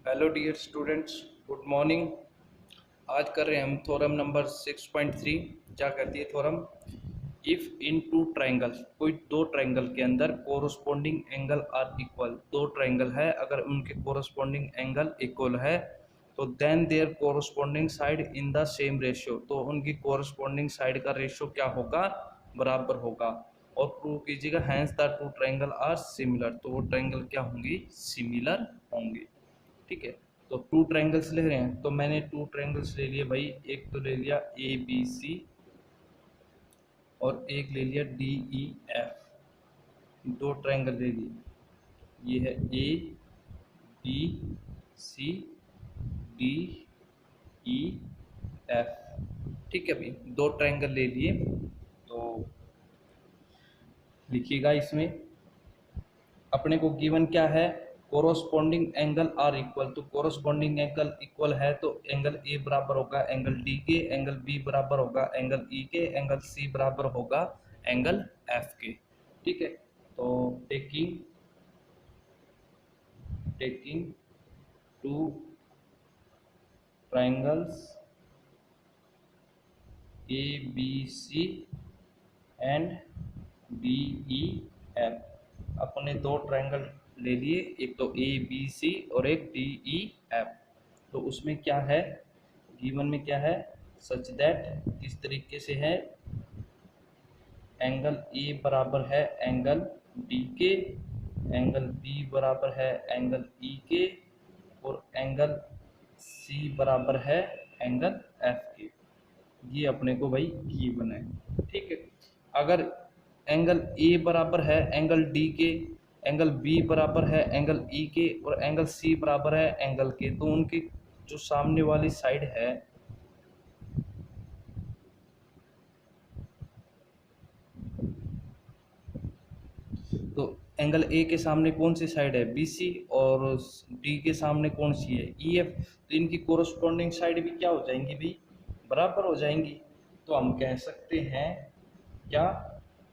Hello dear students, good morning. आज कर रहे हैं हम थ्योरम नंबर 6.3। क्या कहती है theorem? If in two triangles, कोई दो ट्राइंगल के अंदर कोरोस्पोंडिंग एंगल आर इक्वल, दो ट्राइंगल है, अगर उनके कोरोस्पोंडिंग एंगल इक्वल है तो then their corresponding side in the same ratio, तो उनकी कोरोस्पोंडिंग साइड का रेशियो क्या होगा? बराबर होगा। और प्रूव कीजिएगा hence the two triangle are similar, तो वो ट्राइंगल क्या होंगी? सिमिलर होंगे। ठीक है, तो टू ट्रायंगल्स ले रहे हैं, तो मैंने टू ट्रायंगल्स ले लिए भाई। एक तो ले लिया ए बी सी और एक ले लिया डी ई एफ। दो ट्रायंगल ले लिए, ये है A B C D E F. ठीक है भाई, दो ट्रायंगल ले लिए। तो लिखिएगा इसमें अपने को गिवन क्या है? कोरोस्पोंडिंग एंगल आर इक्वल, तो कोरोस्पोंडिंग एंगल इक्वल है तो एंगल ए बराबर होगा एंगल डी के, एंगल बी बराबर होगा एंगल ई के, एंगल सी बराबर होगा एंगल एफ के। ठीक है, तो taking two triangles A B C and D E F, अपने दो ट्रायंगल ले लिए, एक तो ए बी सी और एक डी ई एफ। तो उसमें क्या है, गिवन में क्या है? सच दैट, इस तरीके से है, एंगल ए बराबर है एंगल डी के, एंगल बी बराबर है एंगल ई के, और एंगल सी बराबर है एंगल एफ के। ये अपने को भाई गिवन है। ठीक है, अगर एंगल ए बराबर है एंगल डी के, एंगल बी बराबर है एंगल ई के, और एंगल सी बराबर है एंगल के, तो उनकी जो सामने वाली साइड है तो एंगल ए के सामने कौन सी साइड है? बी सी, और डी के सामने कौन सी है? E F. तो इनकी कोरस्पोंडिंग साइड भी क्या हो जाएंगी भाई? बराबर हो जाएंगी। तो हम कह सकते हैं क्या?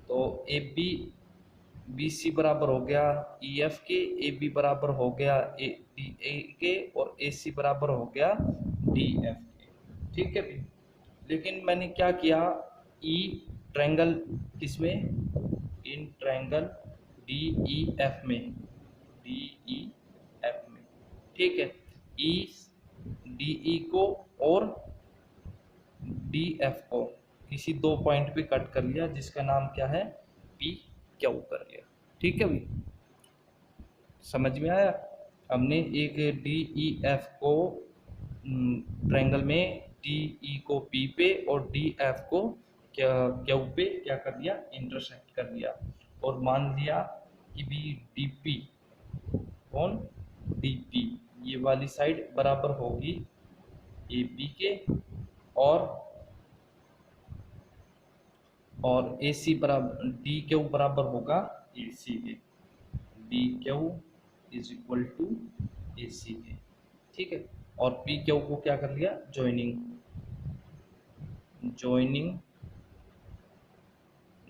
तो ए बी बी सी बराबर हो गया ई एफ के, ए बी बराबर हो गया ए डी ए के, और ए सी बराबर हो गया डी एफ के। ठीक है भाई, लेकिन मैंने क्या किया? ई ट्रायंगल किसमें? In triangle D E F में, डी ई एफ में। ठीक है, ई डी ई को और डी एफ को किसी दो पॉइंट पे कट कर लिया, जिसका नाम क्या है? पी क्यू कर लिया। ठीक है भाई, समझ में आया? हमने एक डी ई एफ को ट्रायंगल में डी ई को पी पे और डी एफ को क्या क्यू पे क्या कर दिया? इंटरसेक्ट कर दिया, और मान लिया कि भी डी पी कौन? डी पी, ये वाली साइड बराबर होगी ए बी के, और ए सी बराबर डी क्यू बराबर होगा A C K. D Q is equal to A C K. ठीक है, और पी क्यू को क्या कर लिया? ज्वाइनिंग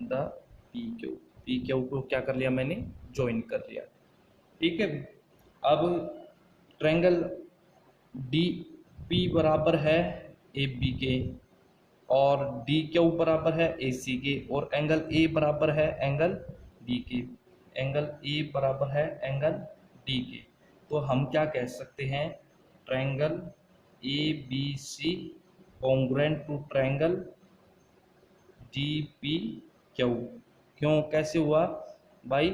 द पी क्यू को क्या कर लिया मैंने? ज्वाइन कर लिया। ठीक है, अब ट्रायंगल डी पी बराबर है ए बी के, और डी क्यू बराबर है ए सी के, और एंगल ए बराबर है एंगल डी के, एंगल ए बराबर है एंगल डी के। तो हम क्या कह सकते हैं? Triangle A B C congruent to triangle D P Q. क्यों, कैसे हुआ भाई?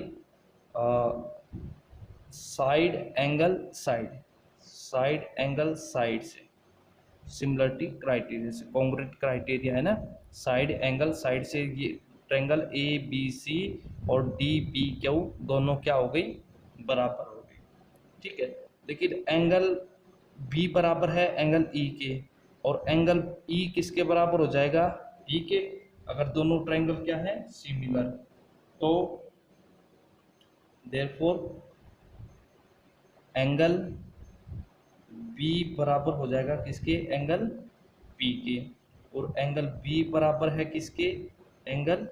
साइड एंगल साइड से, सिमिलरिटी क्राइटेरिया से, कॉन्ग्रुएंट क्राइटेरिया है ना, साइड एंगल साइड से। ये ट्रायंगल ए बी सी और डी पी क्यू दोनों क्या हो गई? बराबर हो गई। ठीक है, लेकिन एंगल बी बराबर है एंगल ई के, और एंगल ई किसके बराबर हो जाएगा? बी के। अगर दोनों ट्रायंगल क्या है? सिमिलर, तो देयरफॉर एंगल बी बराबर हो जाएगा किसके? एंगल पी के, और एंगल बी बराबर है किसके? एंगल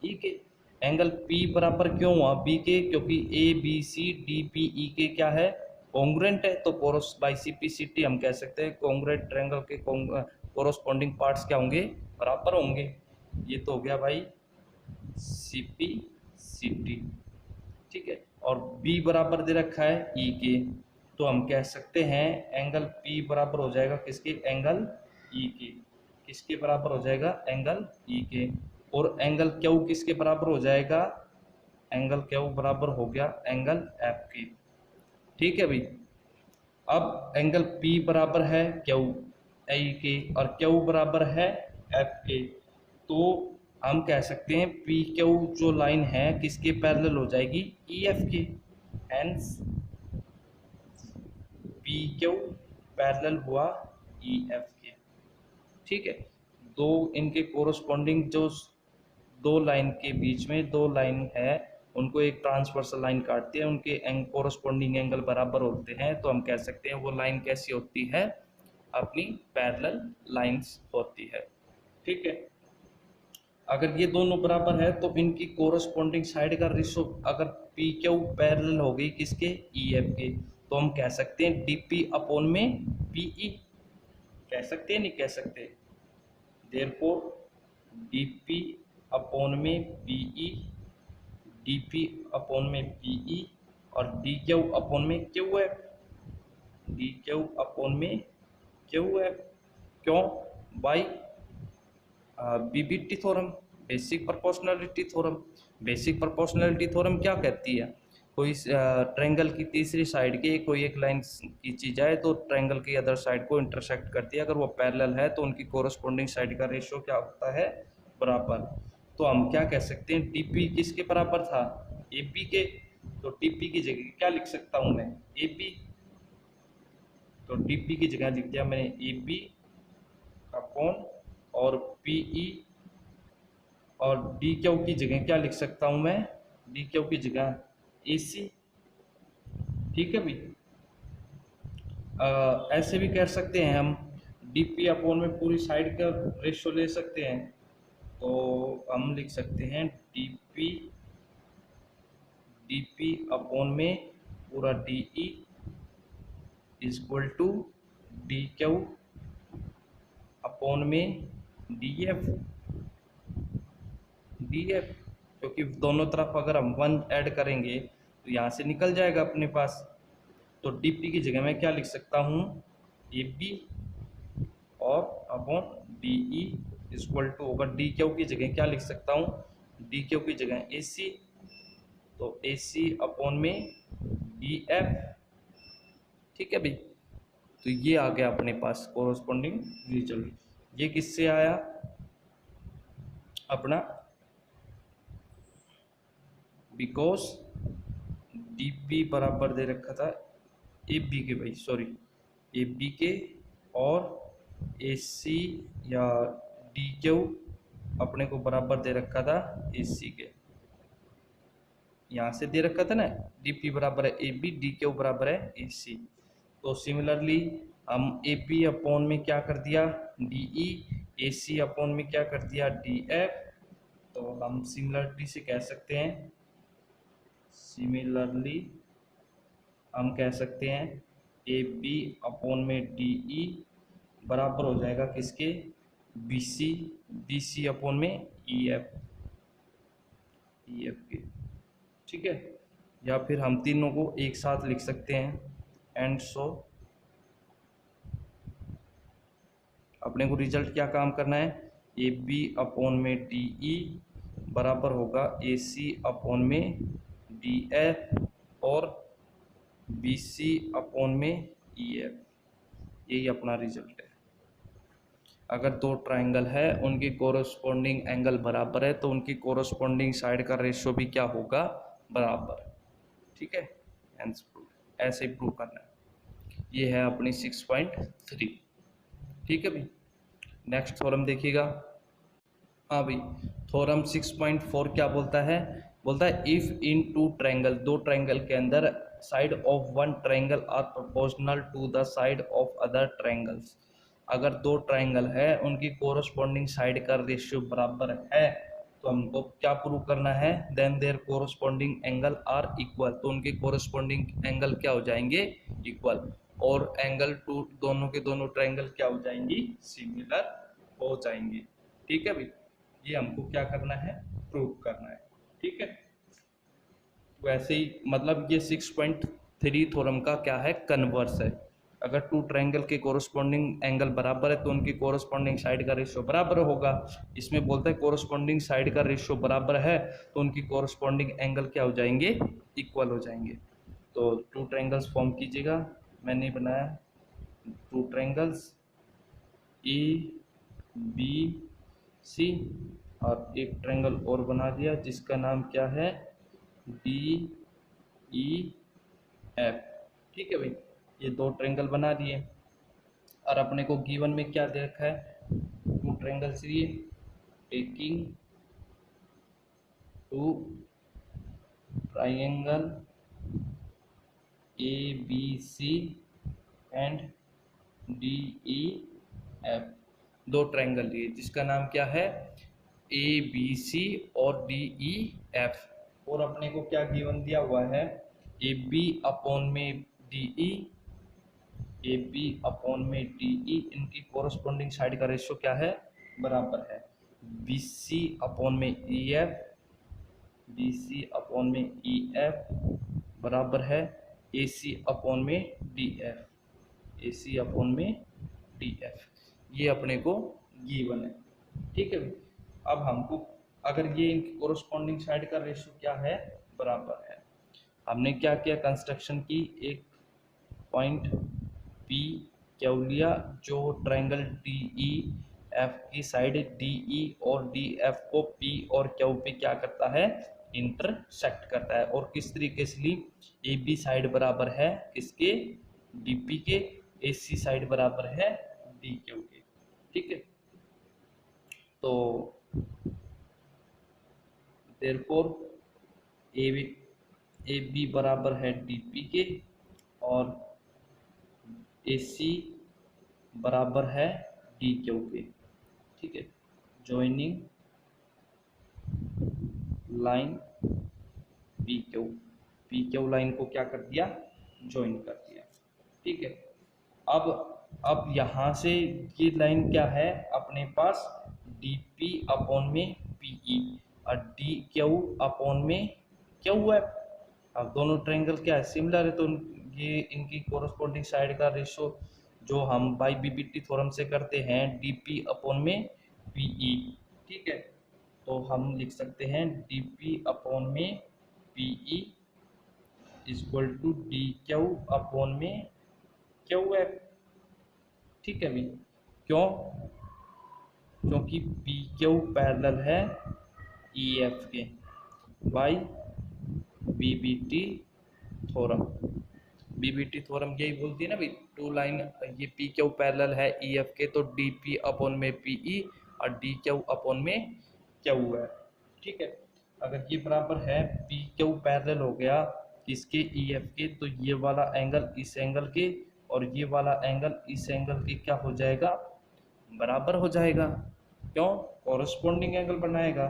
ई के। एंगल पी बराबर क्यों हुआ बी के? क्योंकि A B C D P E के क्या है? कॉन्ग्रुएंट है तो कोरस बाई CPCT हम कह सकते हैं कॉन्ग्रुएंट ट्रायंगल के कोरोस्पोंडिंग पार्ट्स क्या होंगे, बराबर होंगे। ये तो हो गया भाई CPCT, ठीक है। और B बराबर दे रखा है E के, तो हम कह सकते हैं एंगल P बराबर हो जाएगा किसके, एंगल E के। किसके बराबर हो जाएगा, एंगल E के। और एंगल Q किसके बराबर हो जाएगा, एंगल Q बराबर हो गया एंगल F के, ठीक है भाई। अब एंगल P बराबर है Q I के और Q बराबर है F के, तो हम कह सकते हैं PQ जो लाइन है किसके पैरेलल हो जाएगी, EF के। हेंस PQ पैरेलल हुआ EF के, ठीक है। दो इनके कोरोस्पोंडिंग जो दो लाइन के बीच में दो लाइन है उनको एक ट्रांसवर्सल लाइन काटती है, उनके कोरोस्पोंडिंग एंगल बराबर होते हैं, तो हम कह सकते हैं वो लाइन कैसी होती है, अपनी पैरेलल लाइंस होती है, ठीक है। अगर ये दोनों बराबर है तो इनकी कोरोस्पोंडिंग साइड का रेशो अगर पी क्यू पैरेलल हो गई किसके, EF के, तो हम कह सकते हैं DP अपॉन में PE, कह सकते हैं नहीं कह सकते, देयरफॉर DP अपॉन में PE, DP अपॉन में PE और DQ अपॉन में QF, DQ अपॉन में QF, क्यों, by BBT theorem, basic proportionality theorem. Basic proportionality theorem क्या कहती है, कोई ट्रायंगल की तीसरी साइड के कोई एक लाइन खींची जाए तो ट्रायंगल की अदर साइड को इंटरसेक्ट करती है, अगर वो पैरेलल है तो उनकी कोरस्पोंडिंग साइड का रेशियो क्या होता है, बराबर। तो हम क्या कह सकते हैं, DP किसके बराबर था, AP के, तो DP की जगह क्या लिख सकता हूँ मैं, AP, तो DP की जगह लिख दिया मैंने AP अपॉन और PE, और DQ की जगह क्या लिख सकता हूँ मैं, DQ की जगह AC, ठीक है भाई। ऐसे भी कर सकते हैं हम, DP अपॉन में पूरी साइड का रेशियो ले सकते हैं, तो हम लिख सकते हैं DP अपॉन में पूरा DE equal to DQ upon में DF, क्योंकि दोनों तरफ अगर हम 1 ऐड करेंगे तो यहाँ से निकल जाएगा अपने पास, तो DP की जगह मैं क्या लिख सकता हूँ, AB और अपॉन DE इक्वल टू होगा DQ की जगह क्या लिख सकता हूँ, DQ की जगह AC, तो AC अपॉन में DF, ठीक है भाई। तो ये आ गया अपने पास कोरोस्पोंडिंग रिजल्ट। ये किससे आया, अपना बिकॉज DP बराबर दे रखा था AB के, भाई सॉरी AB के, और AC या DQ अपने को बराबर दे रखा था AC के, यहाँ से दे रखा था ना, DP बराबर है AB, DQ बराबर है AC। तो सिमिलरली हम AP अपॉन में क्या कर दिया DE, AC अपॉन में क्या कर दिया DF, तो हम सिमिलरली से कह सकते हैं, सिमिलरली हम कह सकते हैं AB अपॉन में DE बराबर हो जाएगा किसके, BC अपॉन में EF के, ठीक है। या फिर हम तीनों को एक साथ लिख सकते हैं, एंड सो अपने को रिजल्ट क्या काम करना है, AB अपॉन में DE बराबर होगा AC अपॉन में DF और BC अपॉन में EF, यही अपना रिजल्ट है। अगर दो ट्रायंगल है उनकी कोरोस्पोंडिंग एंगल बराबर है तो उनकी कोरोस्पोंडिंग साइड का रेशियो भी क्या होगा, बराबर, ठीक है। ऐसे ही प्रूव करना है। ये है अपनी 6.3, ठीक है भाई। नेक्स्ट थ्योरम देखिएगा। हाँ भाई, थ्योरम 6.4 क्या बोलता है, बोलता है इफ इन टू ट्रायंगल, दो ट्रायंगल के अंदर side of one triangle are proportional to the side of other triangles, अगर दो ट्रायंगल है उनकी कोरस्पोंडिंग साइड का रेशियो बराबर है तो हमको क्या प्रूव करना है, then their corresponding angle are equal, तो उनके कोरस्पॉन्डिंग एंगल क्या हो जाएंगे, इक्वल, और एंगल टू दोनों के दोनों ट्रायंगल क्या हो जाएंगी, सिमिलर हो जाएंगे। ठीक है भाई, ये हमको क्या करना है, प्रूव करना है। ठीक है, वैसे ही मतलब ये 6.3 थ्योरम का क्या है, कन्वर्स है। अगर टू ट्रायंगल के कोरस्पॉन्डिंग एंगल बराबर है तो उनकी कोरस्पॉन्डिंग साइड का रेशियो बराबर होगा। इसमें बोलता है कोरस्पॉन्डिंग साइड का रेशियो बराबर है तो उनकी कोरस्पॉन्डिंग एंगल क्या हो जाएंगे, इक्वल हो जाएंगे। तो टू ट्रायंगल्स फॉर्म कीजिएगा, मैंने बनाया two triangles A B C, और एक ट्रायंगल और बना दिया जिसका नाम क्या है, डी ई एफ। ठीक है भाई, ये दो ट्रायंगल बना दिए और अपने को गिवन में क्या दे रखा है, टू ट्रायंगल चाहिए, taking two triangle A B C and D E F, दो ट्रायंगल लिए जिसका नाम क्या है, ए बी सी और डी ई एफ। और अपने को क्या गिवन दिया हुआ है, ए बी अपॉन में D E, A B upon में डी ई, इनकी कोरस्पॉन्डिंग साइड का रेशियो क्या है, बराबर है। बी सी अपॉन में E F, B C upon में ई एफ बराबर है ए सी अपॉन में D F, A C upon में डी एफ। ये अपने को गिवन है। ठीक है, अब हमको अगर ये इनकी कोरस्पॉन्डिंग साइड का रेशियो क्या है, बराबर है, हमने क्या किया, कंस्ट्रक्शन की, एक पॉइंट पी क्यू लिया जो ट्रायंगल डी ई एफ की साइड डी ई और डी एफ को पी और क्यू पे क्या करता है, इंटरसेक्ट करता है। और किस तरीके से ली, ए बी साइड बराबर है किसके, डी पी के, ए सी साइड बराबर है डी क्यू के। ठीक है, तो देयरफॉर ए बी बराबर है डी पी के और ए सी बराबर है डी क्यू के। ठीक है, joining line P Q line को क्या कर दिया, ज्वाइन कर दिया। ठीक है, अब यहाँ से ये लाइन क्या है अपने पास, डी पी अपॉन में पी ई और डी क्यू अपॉन में क्यू है। अब दोनों ट्रायंगल क्या है, सिमिलर है, तो ये इनकी कोरस्पॉन्डिंग साइड का रेशियो जो हम बाई बीबीटी थ्योरम से करते हैं, डी पी अपॉन में पी ई। ठीक है, तो हम लिख सकते हैं डी पी अपॉन में P E equal to D Q upon में क्यू एफ। ठीक है भाई, क्यों, क्योंकि पी क्यू पैरेलल है ई एफ के by BBT theorem. BBT theorem यही बोलती है ना भाई, टू लाइन, ये पी क्यू पैरेलल है ई एफ के तो डी पी अपॉन में पी ई और डी क्यू अपॉन में क्यू है। ठीक है, अगर ये बराबर है पी क्यू पैरेलल हो गया किसके, ई एफ के, तो ये वाला एंगल इस एंगल के और ये वाला एंगल इस एंगल के क्या हो जाएगा, बराबर हो जाएगा। क्यों, कॉरस्पॉन्डिंग एंगल बनाएगा।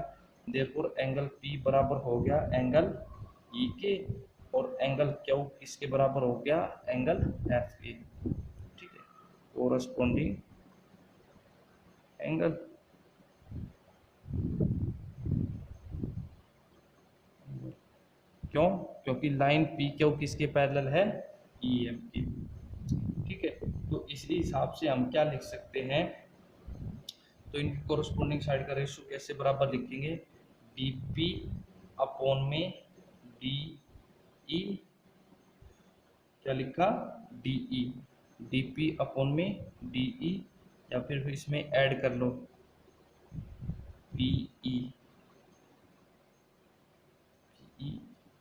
देयरफॉर एंगल पी बराबर हो गया एंगल ई के और एंगल क्यू किसके बराबर हो गया, एंगल एफ के। ठीक है, कोरस्पॉन्डिंग एंगल क्यों, क्योंकि लाइन पी क्यू किसके पैरेलल है, ई एफ के। ठीक है, तो इसी हिसाब से हम क्या लिख सकते हैं, तो इनकी कोरस्पॉन्डिंग साइड का रेशियो कैसे बराबर लिखेंगे, डी पी अपॉन में डी ई, क्या लिखा, D E, D P upon में डी ई, या फिर इसमें ऐड कर लो पी ई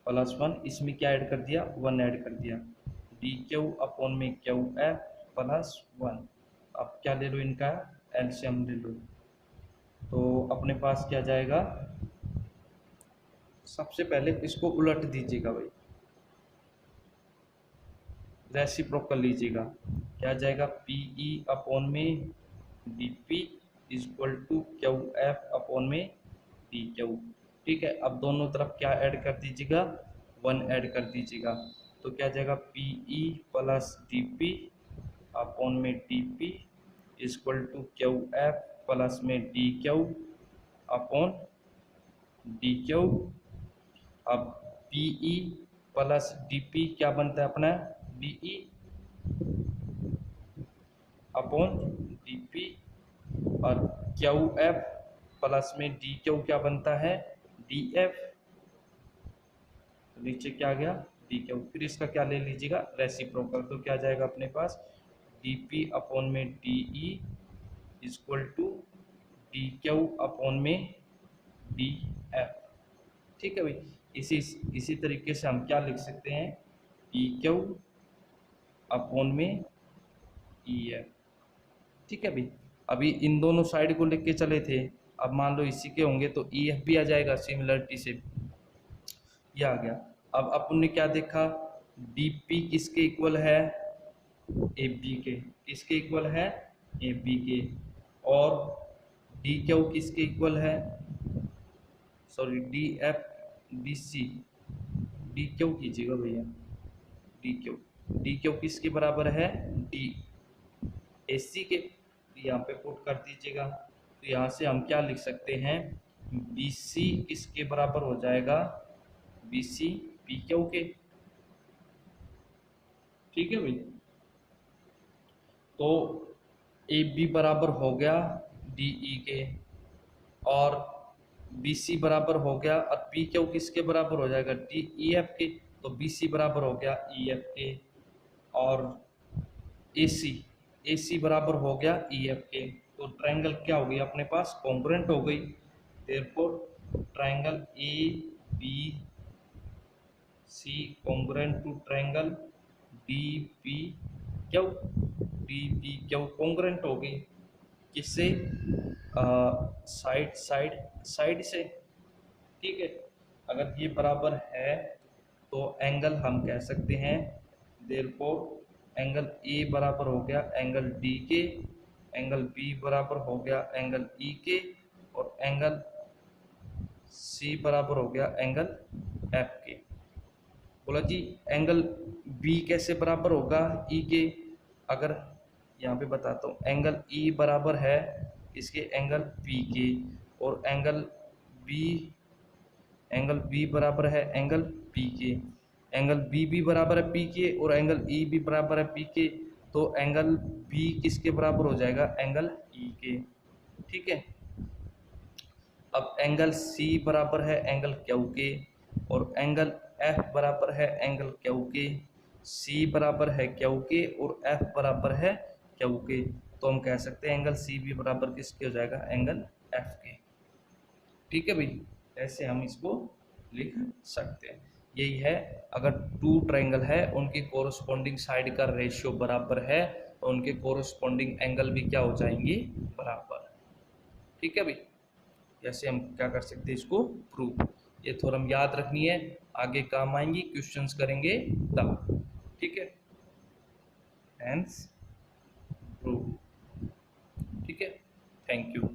प्लस वन, इसमें क्या ऐड कर दिया, वन ऐड कर दिया, डी क्यू अपॉन में क्यू एफ प्लस वन। अब क्या ले लो, इनका एलसीएम ले लो, तो अपने पास क्या जाएगा, सबसे पहले इसको उलट दीजिएगा भाई, रेसिप्रोकल लीजिएगा, क्या जाएगा, पी ई अपॉन में D P equal to Q F upon में डी क्यू। ठीक है, अब दोनों तरफ क्या ऐड कर दीजिएगा, 1 ऐड कर दीजिएगा। तो क्या जाएगा, P E plus D P upon में D P equal to Q F plus में D Q upon D Q. अब P E plus D P क्या बनता है अपना, D E upon D P, और क्यू एफ प्लस में D Q क्या बनता है, डी एफ। तो नीचे क्या आ गया, डी क्यू। फिर इसका क्या ले लीजिएगा, रेसिप्रोकल। तो क्या जाएगा अपने पास, डी पी अपॉन में D E equal to D Q upon में डी एफ। ठीक है भाई, इसी तरीके से हम क्या लिख सकते हैं, पी क्यू अपॉन में ई एफ। ठीक है भाई, अभी इन दोनों साइड को लेके चले थे, अब मान लो इसी के होंगे तो ई एफ भी आ जाएगा सिमिलरिटी से, ये आ गया। अब अपन ने क्या देखा, डी पी किसके इक्वल है, ए बी के। किसके इक्वल है, ए बी के। और डी क्यू किसके इक्वल है, sorry D F D C, D Q कीजिएगा भैया, डी क्यू किसके बराबर है, डी ए सी के। तो यहाँ पे पुट कर दीजिएगा। तो यहाँ से हम क्या लिख सकते हैं, बी सी किसके बराबर हो जाएगा, बी सी पी क्यू के। ठीक है भाई, तो ए बी बराबर हो गया डी ई के, और बी सी बराबर हो गया, और पी क्यू किसके बराबर हो जाएगा, डी ई एफ के। तो बी सी बराबर हो गया ई एफ के, और ए सी बराबर हो गया ई एफ के। तो ट्रायंगल क्या हो गई अपने पास, कॉन्ग्रुएंट हो गई। Therefore triangle A B C congruent to triangle D P Q, D P Q congruent हो गई किससे, साइड से। ठीक है, अगर ये बराबर है तो एंगल हम कह सकते हैं, देयरफॉर एंगल ए बराबर हो गया एंगल डी के, एंगल बी बराबर हो गया एंगल ई के, और एंगल सी बराबर हो गया एंगल एफ के। बोला जी एंगल बी कैसे बराबर होगा ई के, अगर यहाँ पे बताता हूँ, एंगल ई बराबर है इसके एंगल पी के, और एंगल बी बराबर है एंगल पी के, एंगल बी बराबर है पी के, और एंगल ई भी बराबर है पी के। तो एंगल बी किसके बराबर हो जाएगा, एंगल ई के। ठीक है, अब एंगल सी बराबर है एंगल क्यू के, और एंगल एफ बराबर है एंगल क्यू के। सी बराबर है क्यू के और एफ बराबर है क्यू के। तो हम कह सकते हैं एंगल सी भी बराबर किसके हो जाएगा, एंगल एफ के। ठीक है भाई, ऐसे हम इसको लिख सकते हैं। यही है, अगर टू ट्रायंगल है उनकी कोरस्पॉन्डिंग साइड का रेशियो बराबर है तो उनके कोरस्पॉन्डिंग एंगल भी क्या हो जाएंगे, बराबर। ठीक है भाई, जैसे हम क्या कर सकते हैं इसको प्रूव। ये थ्योरम याद रखनी है, आगे काम आएंगी, क्वेश्चंस करेंगे तब। ठीक है, हेंस प्रूव। ठीक है, थैंक यू।